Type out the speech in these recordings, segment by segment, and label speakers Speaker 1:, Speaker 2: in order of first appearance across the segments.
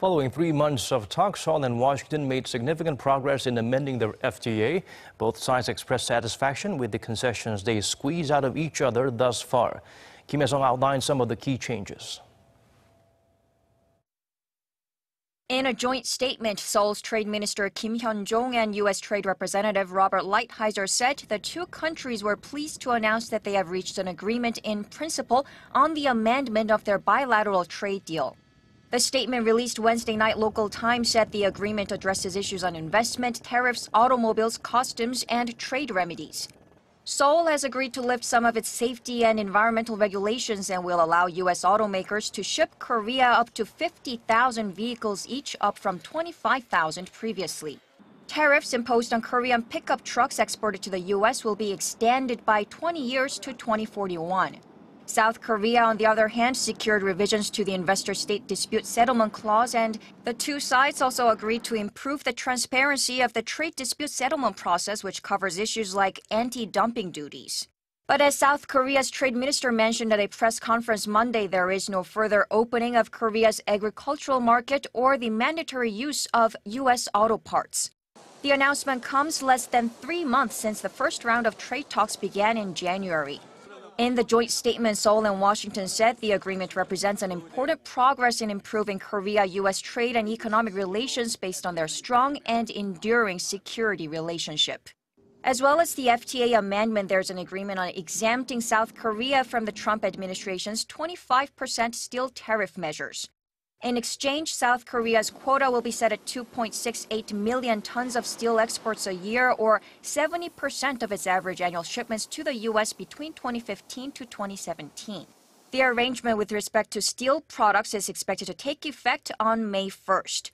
Speaker 1: Following 3 months of talks, Seoul and Washington made significant progress in amending the FTA. Both sides expressed satisfaction with the concessions they squeeze out of each other thus far. Kim Hyesung outlined some of the key changes.
Speaker 2: In a joint statement, Seoul's Trade Minister Kim Hyun-chong and U.S. Trade Representative Robert Lighthizer said the two countries were pleased to announce that they have reached an agreement in principle on the amendment of their bilateral trade deal. The statement released Wednesday night local time said the agreement addresses issues on investment, tariffs, automobiles, customs, and trade remedies. Seoul has agreed to lift some of its safety and environmental regulations and will allow U.S. automakers to ship Korea up to 50,000 vehicles each, up from 25,000 previously. Tariffs imposed on Korean pickup trucks exported to the U.S. will be extended by 20 years to 2041. South Korea, on the other hand, secured revisions to the investor-state dispute settlement clause, and the two sides also agreed to improve the transparency of the trade dispute settlement process, which covers issues like anti-dumping duties. But as South Korea's trade minister mentioned at a press conference Monday, there is no further opening of Korea's agricultural market or the mandatory use of U.S. auto parts. The announcement comes less than 3 months since the first round of trade talks began in January. In the joint statement, Seoul and Washington said the agreement represents an important progress in improving Korea-U.S. trade and economic relations based on their strong and enduring security relationship. As well as the FTA amendment, there's an agreement on exempting South Korea from the Trump administration's 25% steel tariff measures. In exchange, South Korea's quota will be set at 2.68 million tons of steel exports a year, or 70% of its average annual shipments to the U.S. between 2015 to 2017. The arrangement with respect to steel products is expected to take effect on May 1st.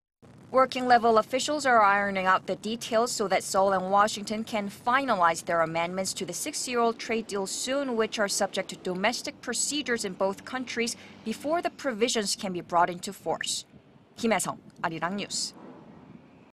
Speaker 2: Working-level officials are ironing out the details so that Seoul and Washington can finalize their amendments to the 6-year-old trade deal soon, which are subject to domestic procedures in both countries before the provisions can be brought into force. Kim Hyesung, Arirang News.